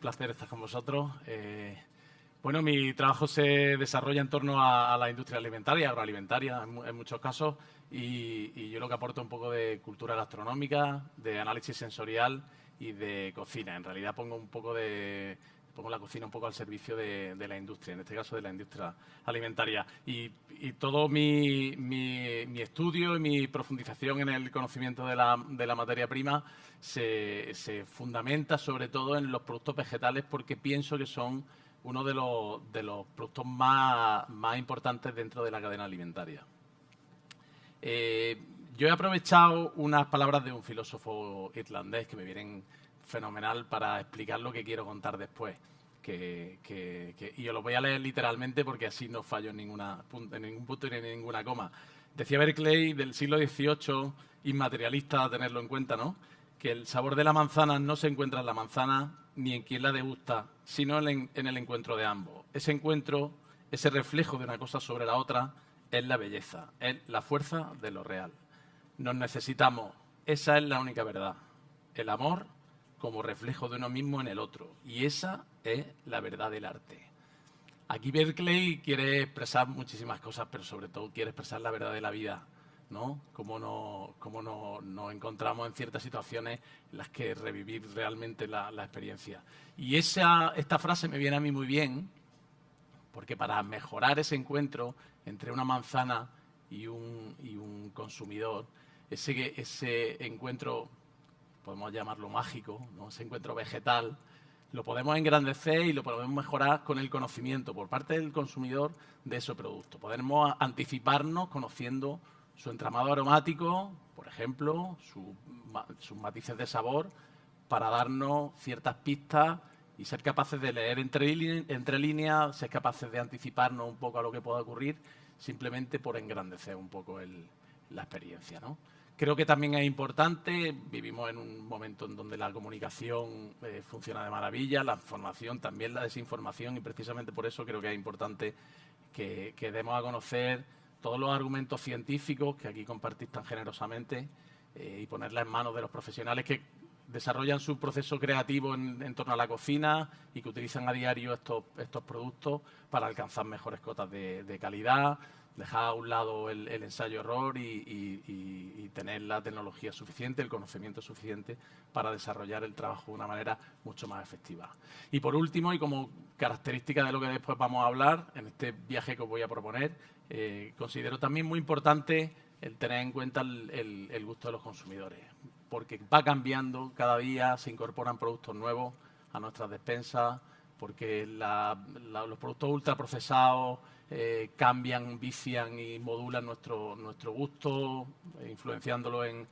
placer estar con vosotros. Bueno, mi trabajo se desarrolla en torno a la industria alimentaria, agroalimentaria en muchos casos, y yo lo que aporto un poco de cultura gastronómica, de análisis sensorial y de cocina. En realidad pongo la cocina un poco al servicio de la industria, en este caso de la industria alimentaria. Y todo mi estudio y mi profundización en el conocimiento de la materia prima se fundamenta sobre todo en los productos vegetales, porque pienso que son uno de los productos más importantes dentro de la cadena alimentaria. Yo he aprovechado unas palabras de un filósofo irlandés que me vienen fenomenal para explicar lo que quiero contar después. Y os lo voy a leer literalmente porque así no fallo en ningún punto ni en ninguna coma. Decía Berkeley, del siglo XVIII, inmaterialista, a tenerlo en cuenta, ¿no?, que el sabor de la manzana no se encuentra en la manzana ni en quien la degusta, sino en el encuentro de ambos. Ese encuentro, ese reflejo de una cosa sobre la otra, es la belleza, es la fuerza de lo real. Nos necesitamos, esa es la única verdad. El amor como reflejo de uno mismo en el otro. Y esa es la verdad del arte. Aquí Berkeley quiere expresar muchísimas cosas, pero sobre todo quiere expresar la verdad de la vida, ¿no? Cómo nos encontramos en ciertas situaciones en las que revivir realmente la experiencia. Y esta frase me viene a mí muy bien, porque para mejorar ese encuentro entre una manzana y un consumidor, ese encuentro, podemos llamarlo mágico, ¿no?, ese encuentro vegetal, lo podemos engrandecer y lo podemos mejorar con el conocimiento por parte del consumidor de ese producto. Podemos anticiparnos conociendo su entramado aromático, por ejemplo, sus matices de sabor, para darnos ciertas pistas y ser capaces de leer entre líneas, ser capaces de anticiparnos un poco a lo que pueda ocurrir, simplemente por engrandecer un poco la experiencia, ¿no? Creo que también es importante, vivimos en un momento en donde la comunicación funciona de maravilla, la información, también la desinformación, y precisamente por eso creo que es importante que demos a conocer todos los argumentos científicos que aquí compartís tan generosamente y ponerla en manos de los profesionales que desarrollan su proceso creativo en torno a la cocina y que utilizan a diario estos productos para alcanzar mejores cotas de calidad, dejar a un lado el ensayo-error y tener la tecnología suficiente, el conocimiento suficiente para desarrollar el trabajo de una manera mucho más efectiva. Y por último, y como característica de lo que después vamos a hablar, en este viaje que os voy a proponer, considero también muy importante el tener en cuenta el gusto de los consumidores, porque va cambiando cada día, se incorporan productos nuevos a nuestras despensas, porque los productos ultraprocesados cambian, vician y modulan nuestro gusto, influenciándolo en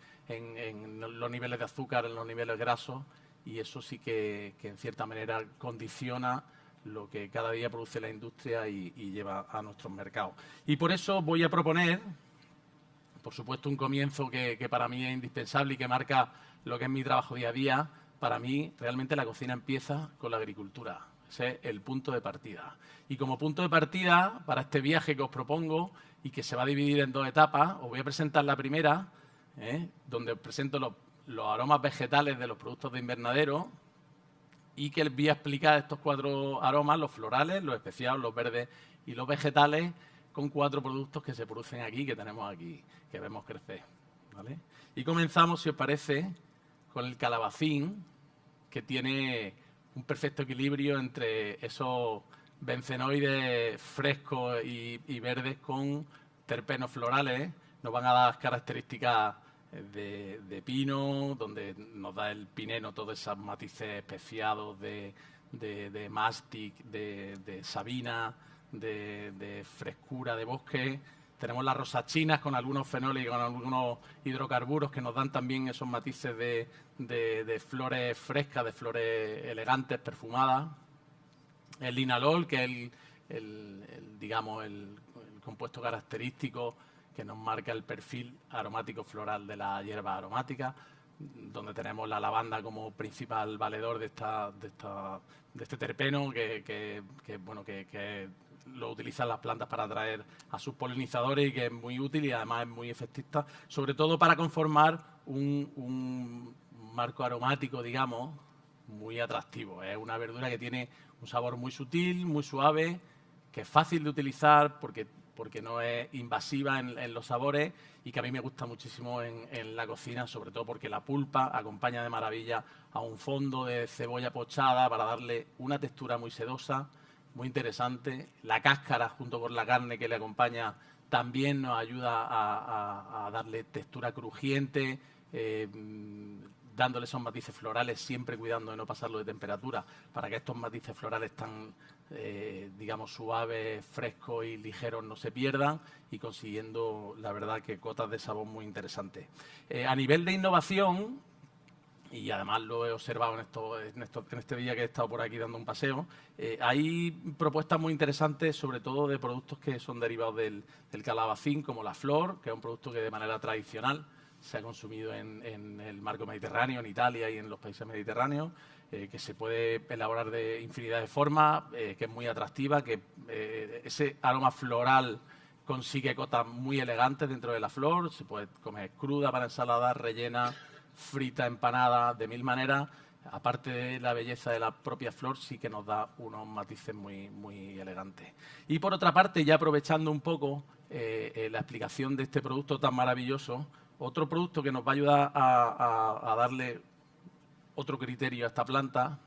los niveles de azúcar, en los niveles grasos, y eso sí que en cierta manera condiciona lo que cada día produce la industria y lleva a nuestros mercados. Y por eso voy a proponer, por supuesto, un comienzo que para mí es indispensable y que marca lo que es mi trabajo día a día. Para mí, realmente la cocina empieza con la agricultura. Ese es el punto de partida. Y como punto de partida, para este viaje que os propongo y que se va a dividir en 2 etapas, os voy a presentar la primera, donde os presento los aromas vegetales de los productos de invernadero, y que les voy a explicar estos 4 aromas, los florales, los especiados, los verdes y los vegetales, con 4 productos que se producen aquí, que tenemos aquí, que vemos crecer, ¿vale? Y comenzamos, si os parece, con el calabacín, que tiene un perfecto equilibrio entre esos bencenoides frescos y verdes con terpenos florales. Nos van a dar características de pino, donde nos da el pineno todos esos matices especiados de mástic, de sabina, de frescura de bosque. Tenemos las rosachinas con algunos fenoles y con algunos hidrocarburos que nos dan también esos matices de flores frescas, de flores elegantes, perfumadas. El linalol, que es el compuesto característico que nos marca el perfil aromático floral de la hierba aromática, donde tenemos la lavanda como principal valedor de este terpeno que lo utilizan las plantas para atraer a sus polinizadores y que es muy útil y además es muy efectista, sobre todo para conformar un marco aromático, digamos, muy atractivo. Es una verdura que tiene un sabor muy sutil, muy suave, que es fácil de utilizar porque no es invasiva en los sabores y que a mí me gusta muchísimo en la cocina, sobre todo porque la pulpa acompaña de maravilla a un fondo de cebolla pochada para darle una textura muy sedosa, muy interesante. La cáscara junto con la carne que le acompaña también nos ayuda a darle textura crujiente, dándole esos matices florales, siempre cuidando de no pasarlo de temperatura, para que estos matices florales tan, digamos, suaves, frescos y ligeros no se pierdan y consiguiendo, la verdad, que cotas de sabor muy interesantes. A nivel de innovación, y además lo he observado en este día que he estado por aquí dando un paseo, hay propuestas muy interesantes, sobre todo de productos que son derivados del calabacín, como la flor, que es un producto que de manera tradicional se ha consumido en el marco mediterráneo, en Italia y en los países mediterráneos, que se puede elaborar de infinidad de formas, que es muy atractiva, que ese aroma floral consigue cotas muy elegantes dentro de la flor, se puede comer cruda para ensaladas, rellena, frita, empanada, de mil maneras. Aparte de la belleza de la propia flor, sí que nos da unos matices muy, muy elegantes. Y por otra parte, ya aprovechando un poco la explicación de este producto tan maravilloso, otro producto que nos va a ayudar a darle otro criterio a esta planta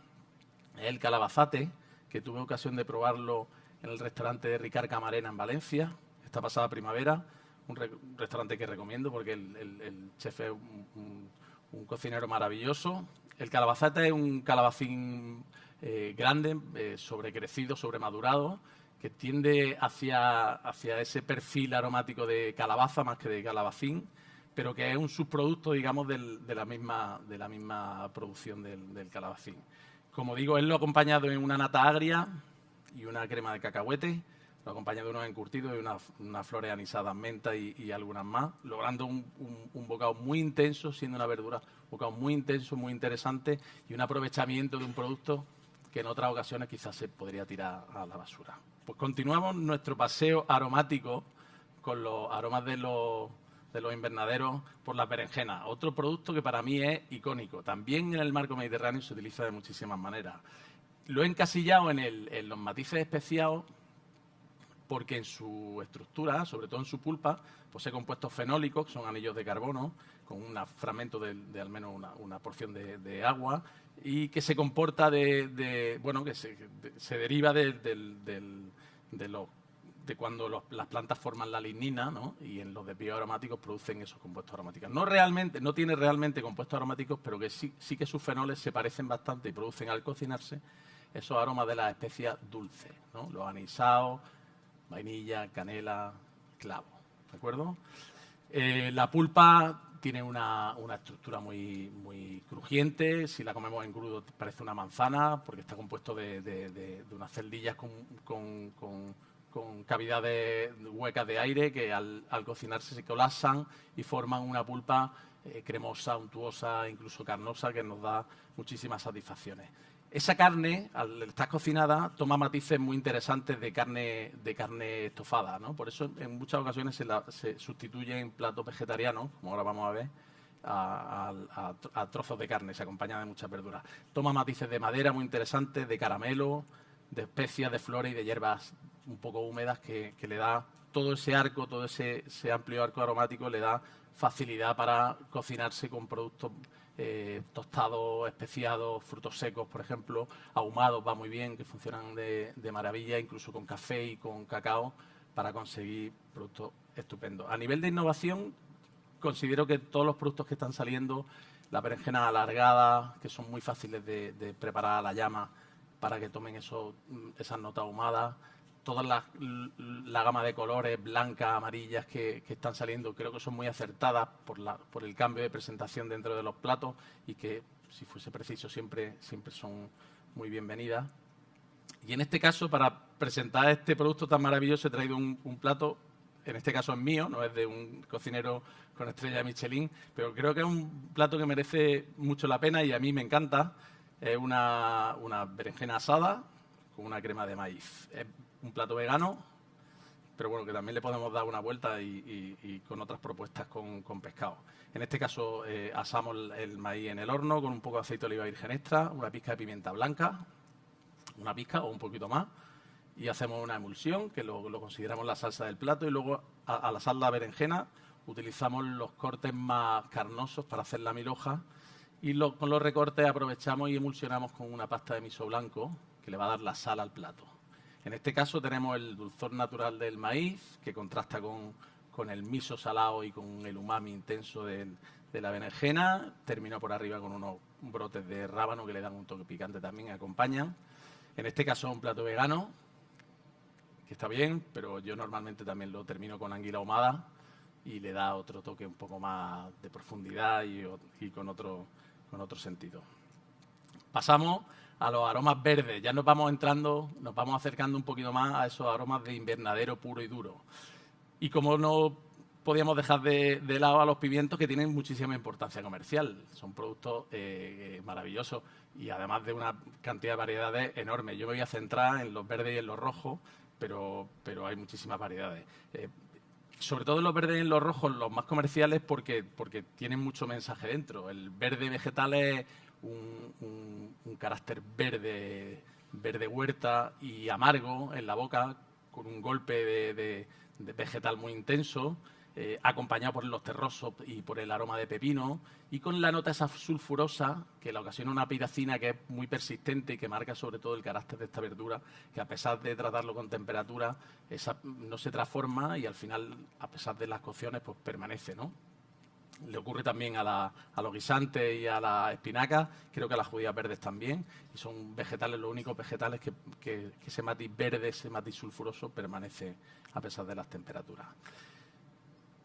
es el calabazate, que tuve ocasión de probarlo en el restaurante de Ricard Camarena en Valencia, esta pasada primavera, un restaurante que recomiendo porque el chef es un cocinero maravilloso. El calabazate es un calabacín grande, sobrecrecido, sobremadurado, que tiende hacia ese perfil aromático de calabaza más que de calabacín, pero que es un subproducto, digamos, de la misma producción del calabacín. Como digo, él lo ha acompañado en una nata agria y una crema de cacahuete, lo acompaña de unos encurtidos y unas flores anisadas, menta y algunas más, logrando un bocado muy intenso, siendo una verdura, un bocado muy intenso, muy interesante y un aprovechamiento de un producto que en otras ocasiones quizás se podría tirar a la basura. Pues continuamos nuestro paseo aromático con los aromas de los invernaderos por las berenjenas. Otro producto que para mí es icónico. También en el marco mediterráneo se utiliza de muchísimas maneras. Lo he encasillado en los matices especiados porque en su estructura, sobre todo en su pulpa, posee compuestos fenólicos, que son anillos de carbono, con un fragmento de al menos una porción de agua, y que se comporta bueno, que se deriva de cuando las plantas forman la lignina, ¿no? Y en los desvíos aromáticos producen esos compuestos aromáticos. No tiene realmente compuestos aromáticos, pero que sí que sus fenoles se parecen bastante y producen al cocinarse esos aromas de las especias dulces, ¿no? Los anisados, vainilla, canela, clavo, ¿de acuerdo? La pulpa tiene una estructura muy crujiente. Si la comemos en crudo parece una manzana porque está compuesto de unas celdillas con cavidades huecas de aire que al cocinarse se colapsan y forman una pulpa cremosa, untuosa, incluso carnosa, que nos da muchísimas satisfacciones. Esa carne, al estar cocinada, toma matices muy interesantes de carne estofada, ¿no? Por eso en muchas ocasiones se sustituye en platos vegetarianos, como ahora vamos a ver, a trozos de carne, se acompaña de muchas verduras. Toma matices de madera muy interesantes, de caramelo, de especias, de flores y de hierbas un poco húmedas que le da todo ese arco, todo ese amplio arco aromático, le da facilidad para cocinarse con productos tostados, especiados, frutos secos, por ejemplo, ahumados va muy bien, que funcionan de maravilla, incluso con café y con cacao, para conseguir productos estupendos. A nivel de innovación, considero que todos los productos que están saliendo, las berenjenas alargadas, que son muy fáciles de preparar a la llama para que tomen esas notas ahumadas, toda la gama de colores blancas, amarillas que están saliendo, creo que son muy acertadas por el cambio de presentación dentro de los platos y que, si fuese preciso, siempre son muy bienvenidas. Y en este caso, para presentar este producto tan maravilloso, he traído un plato, en este caso es mío, no es de un cocinero con estrella Michelin, pero creo que es un plato que merece mucho la pena y a mí me encanta. Es una berenjena asada con una crema de maíz. Es un plato vegano pero bueno, que también le podemos dar una vuelta y con otras propuestas con pescado. En este caso asamos el maíz en el horno con un poco de aceite de oliva virgen extra, una pizca de pimienta blanca, una pizca o un poquito más, y hacemos una emulsión que lo consideramos la salsa del plato, y luego al asar la berenjena utilizamos los cortes más carnosos para hacer la milhoja, y con los recortes aprovechamos y emulsionamos con una pasta de miso blanco que le va a dar la sal al plato. En este caso tenemos el dulzor natural del maíz, que contrasta con el miso salado y con el umami intenso de la berenjena. Termino por arriba con unos brotes de rábano que le dan un toque picante también, acompañan. En este caso es un plato vegano, que está bien, pero yo normalmente también lo termino con anguila ahumada y le da otro toque un poco más de profundidad y con otro sentido. Pasamos a los aromas verdes. Ya nos vamos acercando un poquito más a esos aromas de invernadero puro y duro. Y como no podíamos dejar de lado a los pimientos, que tienen muchísima importancia comercial. Son productos maravillosos y además de una cantidad de variedades enormes. Yo me voy a centrar en los verdes y en los rojos, pero hay muchísimas variedades. Sobre todo en los verdes y en los rojos, los más comerciales, porque tienen mucho mensaje dentro. El verde vegetal es un carácter verde huerta y amargo en la boca, con un golpe de vegetal muy intenso, acompañado por los terrosos y por el aroma de pepino, y con la nota esa sulfurosa que la ocasiona una piracina que es muy persistente y que marca sobre todo el carácter de esta verdura, que a pesar de tratarlo con temperatura, no se transforma y al final, a pesar de las cocciones, pues permanece, ¿no? Le ocurre también a los guisantes y a las espinacas, creo que a las judías verdes también, y son vegetales, los únicos vegetales que ese matiz verde, ese matiz sulfuroso permanece a pesar de las temperaturas.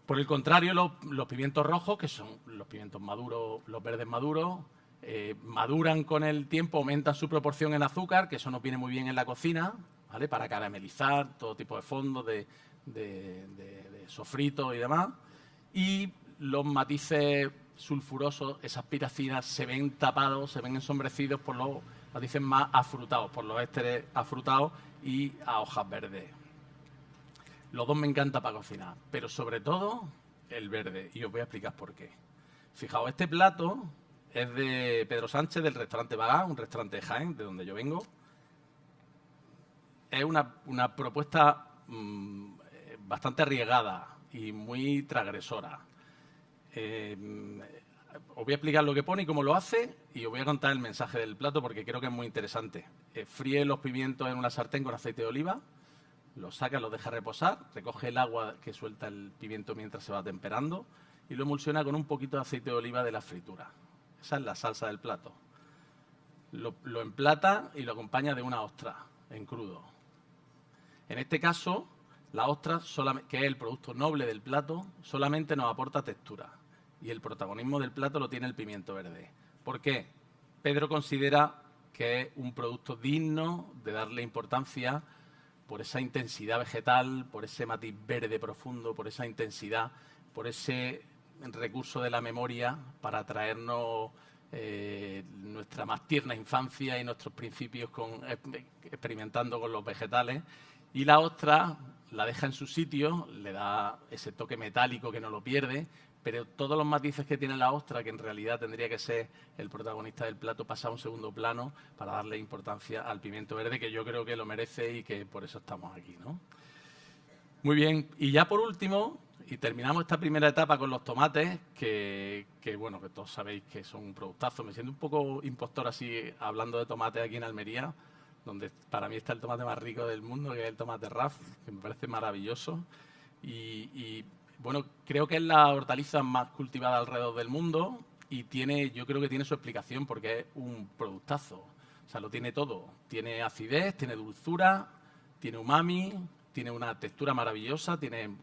Por el contrario, los pimientos rojos, que son los pimientos maduros, los verdes maduros, maduran con el tiempo, aumentan su proporción en azúcar, que eso nos viene muy bien en la cocina, ¿vale? Para caramelizar todo tipo de fondos, de sofritos y demás. Y los matices sulfurosos, esas piracinas, se ven tapados, se ven ensombrecidos por los matices más afrutados, por los ésteres afrutados y a hojas verdes. Los dos me encantan para cocinar, pero sobre todo el verde, y os voy a explicar por qué. Fijaos, este plato es de Pedro Sánchez, del restaurante Bagá, un restaurante de Jaén, de donde yo vengo. Es una propuesta bastante arriesgada y muy transgresora. Os voy a explicar lo que pone y cómo lo hace, y os voy a contar el mensaje del plato porque creo que es muy interesante. Fríe los pimientos en una sartén con aceite de oliva, los saca, los deja reposar, recoge el agua que suelta el pimiento mientras se va temperando y lo emulsiona con un poquito de aceite de oliva de la fritura. Esa es la salsa del plato. Lo emplata y lo acompaña de una ostra en crudo. En este caso, la ostra, que es el producto noble del plato, solamente nos aporta textura. Y el protagonismo del plato lo tiene el pimiento verde. ¿Por qué? Pedro considera que es un producto digno de darle importancia por esa intensidad vegetal, por ese matiz verde profundo, por esa intensidad, por ese recurso de la memoria para traernos nuestra más tierna infancia y nuestros principios experimentando con los vegetales. Y la ostra la deja en su sitio, le da ese toque metálico que no lo pierde, pero todos los matices que tiene la ostra, que en realidad tendría que ser el protagonista del plato, pasa a un segundo plano para darle importancia al pimiento verde, que yo creo que lo merece y que por eso estamos aquí, ¿no? Muy bien, y ya por último, y terminamos esta primera etapa con los tomates, que bueno, que todos sabéis que son un productazo. Me siento un poco impostor así hablando de tomates aquí en Almería, donde para mí está el tomate más rico del mundo, que es el tomate RAF, que me parece maravilloso. Y bueno, creo que es la hortaliza más cultivada alrededor del mundo y yo creo que tiene su explicación porque es un productazo. O sea, lo tiene todo. Tiene acidez, tiene dulzura, tiene umami, tiene una textura maravillosa, tiene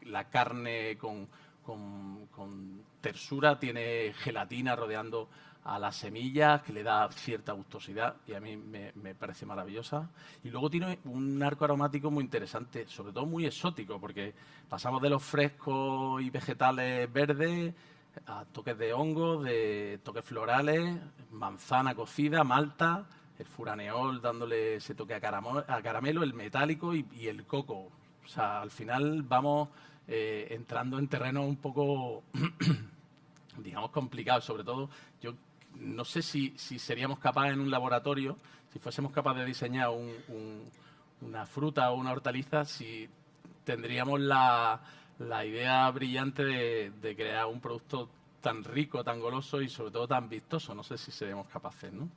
la carne con tersura, tiene gelatina rodeando a las semillas, que le da cierta gustosidad y a mí me parece maravillosa. Y luego tiene un arco aromático muy interesante, sobre todo muy exótico, porque pasamos de los frescos y vegetales verdes a toques de hongos, de toques florales, manzana cocida, malta, el furaneol dándole ese toque a caramelo, el metálico y el coco, O sea, al final vamos entrando en terreno un poco, digamos, complicado. Sobre todo, yo no sé si seríamos capaces en un laboratorio, si fuésemos capaces de diseñar una fruta o una hortaliza, si tendríamos la idea brillante de crear un producto tan rico, tan goloso y sobre todo tan vistoso. No sé si seremos capaces, ¿no?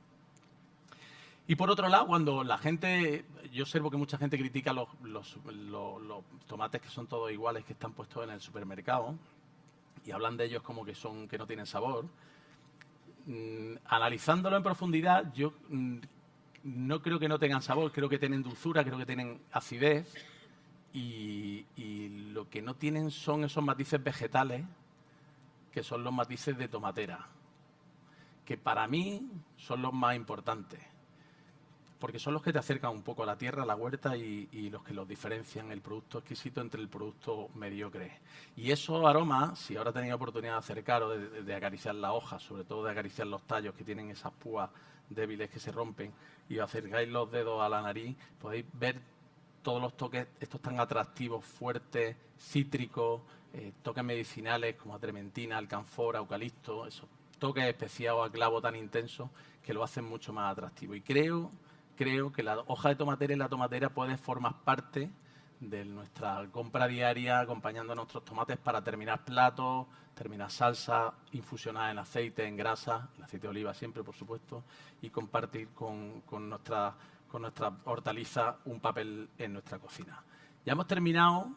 Y por otro lado, cuando la gente, yo observo que mucha gente critica los tomates que son todos iguales, que están puestos en el supermercado, y hablan de ellos como que no tienen sabor. Analizándolo en profundidad, yo no creo que no tengan sabor, creo que tienen dulzura, creo que tienen acidez, y lo que no tienen son esos matices vegetales, que son los matices de tomatera, que para mí son los más importantes, porque son los que te acercan un poco a la tierra, a la huerta, y los que los diferencian el producto exquisito entre el producto mediocre. Y esos aromas, si ahora tenéis oportunidad de acercaros, de acariciar las hojas, sobre todo de acariciar los tallos que tienen esas púas débiles que se rompen, y acercáis los dedos a la nariz, podéis ver todos los toques, estos tan atractivos, fuertes, cítricos, toques medicinales como a trementina, alcanfora, eucalipto, esos toques especiados a clavo tan intensos que lo hacen mucho más atractivo. Y creo que la hoja de tomatera y la tomatera puede formar parte de nuestra compra diaria, acompañando a nuestros tomates para terminar platos, terminar salsas, infusionadas en aceite, en grasa, el aceite de oliva siempre, por supuesto, y compartir con nuestra hortaliza un papel en nuestra cocina. Ya hemos terminado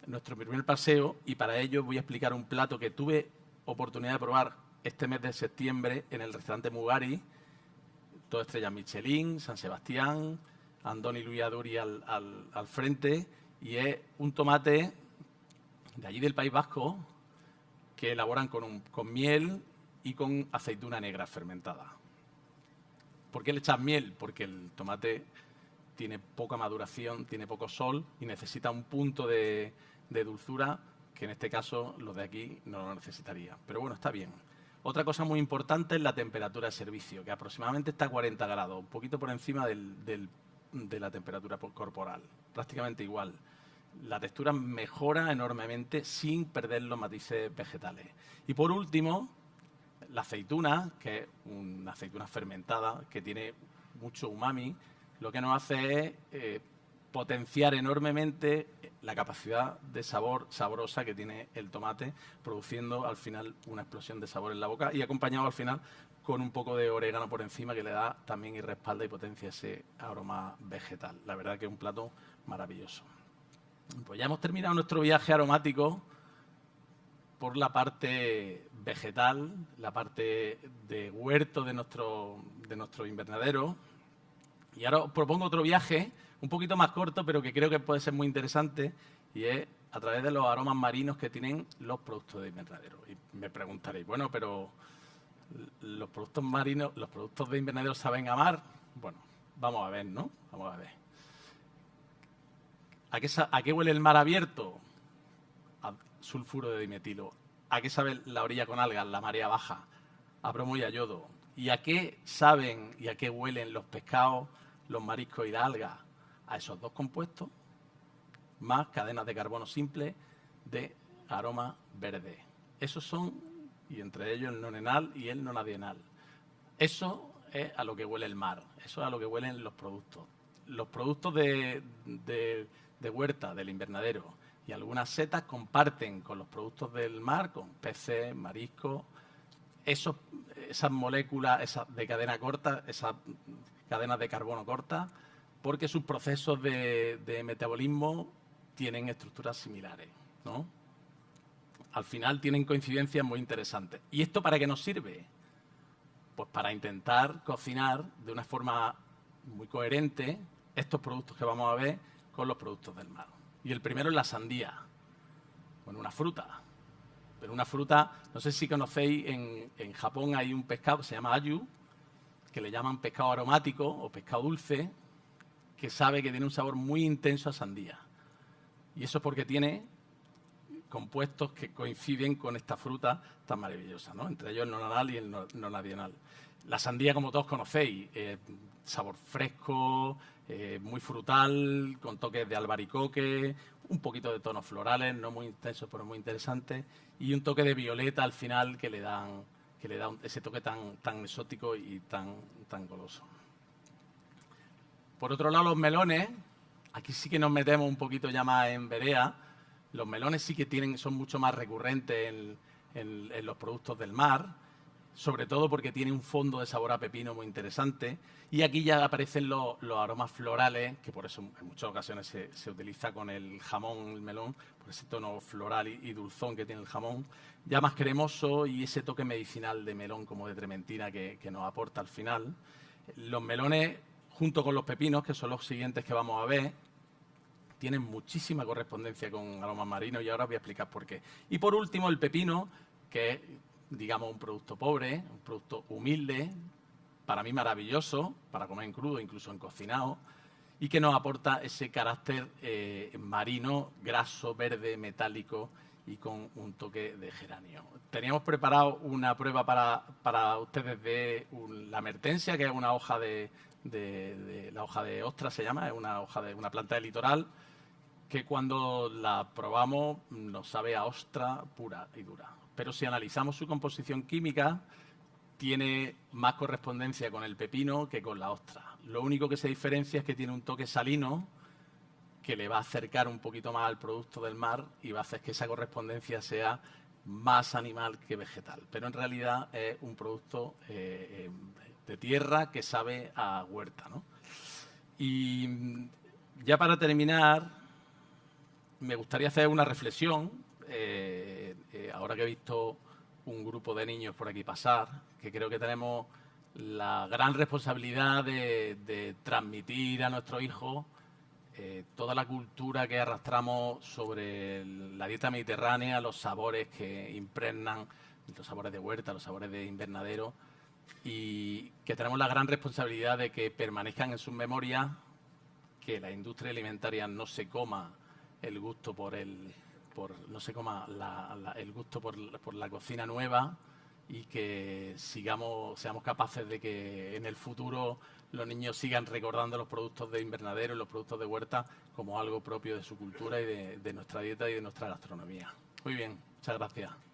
nuestro primer paseo y para ello voy a explicar un plato que tuve oportunidad de probar este mes de septiembre en el restaurante Mugari, todo estrellas Michelin, San Sebastián, Andoni Luis Aduri al frente, y es un tomate de allí del País Vasco que elaboran con miel y con aceituna negra fermentada. ¿Por qué le echas miel? Porque el tomate tiene poca maduración, tiene poco sol y necesita un punto de dulzura que en este caso los de aquí no lo necesitaría. Pero bueno, está bien. Otra cosa muy importante es la temperatura de servicio, que aproximadamente está a 40 grados, un poquito por encima de la temperatura corporal, prácticamente igual. La textura mejora enormemente sin perder los matices vegetales. Y por último, la aceituna, que es una aceituna fermentada, que tiene mucho umami, lo que nos hace es potenciar enormemente la capacidad de sabor sabrosa que tiene el tomate, produciendo al final una explosión de sabor en la boca y acompañado al final con un poco de orégano por encima que le da también y respalda y potencia ese aroma vegetal. La verdad que es un plato maravilloso. Pues ya hemos terminado nuestro viaje aromático por la parte vegetal, la parte de huerto de nuestro invernadero. Y ahora os propongo otro viaje, un poquito más corto, pero que creo que puede ser muy interesante, y es a través de los aromas marinos que tienen los productos de invernadero. Y me preguntaréis, bueno, pero ¿los productos marinos, los productos de invernadero saben a mar? Bueno, vamos a ver, ¿no? Vamos a ver. ¿A qué huele el mar abierto? A sulfuro de dimetilo. ¿A qué sabe la orilla con algas, la marea baja? A bromo y a yodo. ¿Y a qué saben y a qué huelen los pescados, los mariscos y la alga? A esos dos compuestos, más cadenas de carbono simple de aroma verde. Esos son, y entre ellos el nonenal y el nonadienal. Eso es a lo que huele el mar, eso es a lo que huelen los productos. Los productos de huerta, del invernadero, y algunas setas comparten con los productos del mar, con peces, mariscos, esas moléculas de cadena corta, esas cadenas de carbono corta, porque sus procesos de metabolismo tienen estructuras similares, ¿no? Al final tienen coincidencias muy interesantes. ¿Y esto para qué nos sirve? Pues para intentar cocinar de una forma muy coherente estos productos que vamos a ver con los productos del mar. Y el primero es la sandía, bueno, una fruta. Pero una fruta, no sé si conocéis, en Japón hay un pescado que se llama ayu, que le llaman pescado aromático o pescado dulce, que sabe que tiene un sabor muy intenso a sandía. Y eso es porque tiene compuestos que coinciden con esta fruta tan maravillosa, ¿no? Entre ellos el nonanal y el nonadienal. La sandía, como todos conocéis, sabor fresco, muy frutal, con toques de albaricoque, un poquito de tonos florales, no muy intensos, pero muy interesantes, y un toque de violeta al final que le da ese toque tan exótico y tan goloso. Por otro lado, los melones, aquí sí que nos metemos un poquito ya más en vereda. Los melones sí que son mucho más recurrentes en los productos del mar, sobre todo porque tiene un fondo de sabor a pepino muy interesante. Y aquí ya aparecen los aromas florales, que por eso en muchas ocasiones se utiliza con el jamón, el melón, por ese tono floral y dulzón que tiene el jamón, ya más cremoso y ese toque medicinal de melón como de trementina que nos aporta al final. Los melones, junto con los pepinos, que son los siguientes que vamos a ver, tienen muchísima correspondencia con aromas marinos y ahora os voy a explicar por qué. Y por último, el pepino, que es, digamos, un producto pobre, un producto humilde, para mí maravilloso, para comer en crudo, incluso en cocinado, y que nos aporta ese carácter marino, graso, verde, metálico y con un toque de geranio. Teníamos preparado una prueba para ustedes de la mertensia, que es una hoja la hoja de ostra se llama, es una hoja de una planta de litoral, que cuando la probamos nos sabe a ostra pura y dura. Pero si analizamos su composición química, tiene más correspondencia con el pepino que con la ostra. Lo único que se diferencia es que tiene un toque salino que le va a acercar un poquito más al producto del mar y va a hacer que esa correspondencia sea más animal que vegetal. Pero en realidad es un producto de tierra que sabe a huerta, ¿no? Y ya para terminar, me gustaría hacer una reflexión, ahora que he visto un grupo de niños por aquí pasar, que creo que tenemos la gran responsabilidad de transmitir a nuestros hijos toda la cultura que arrastramos sobre la dieta mediterránea, los sabores que impregnan, los sabores de huerta, los sabores de invernadero, y que tenemos la gran responsabilidad de que permanezcan en sus memorias, que la industria alimentaria no se coma el gusto el gusto por la cocina nueva, y que seamos capaces de que en el futuro los niños sigan recordando los productos de invernadero y los productos de huerta como algo propio de su cultura y de nuestra dieta y de nuestra gastronomía. Muy bien, muchas gracias.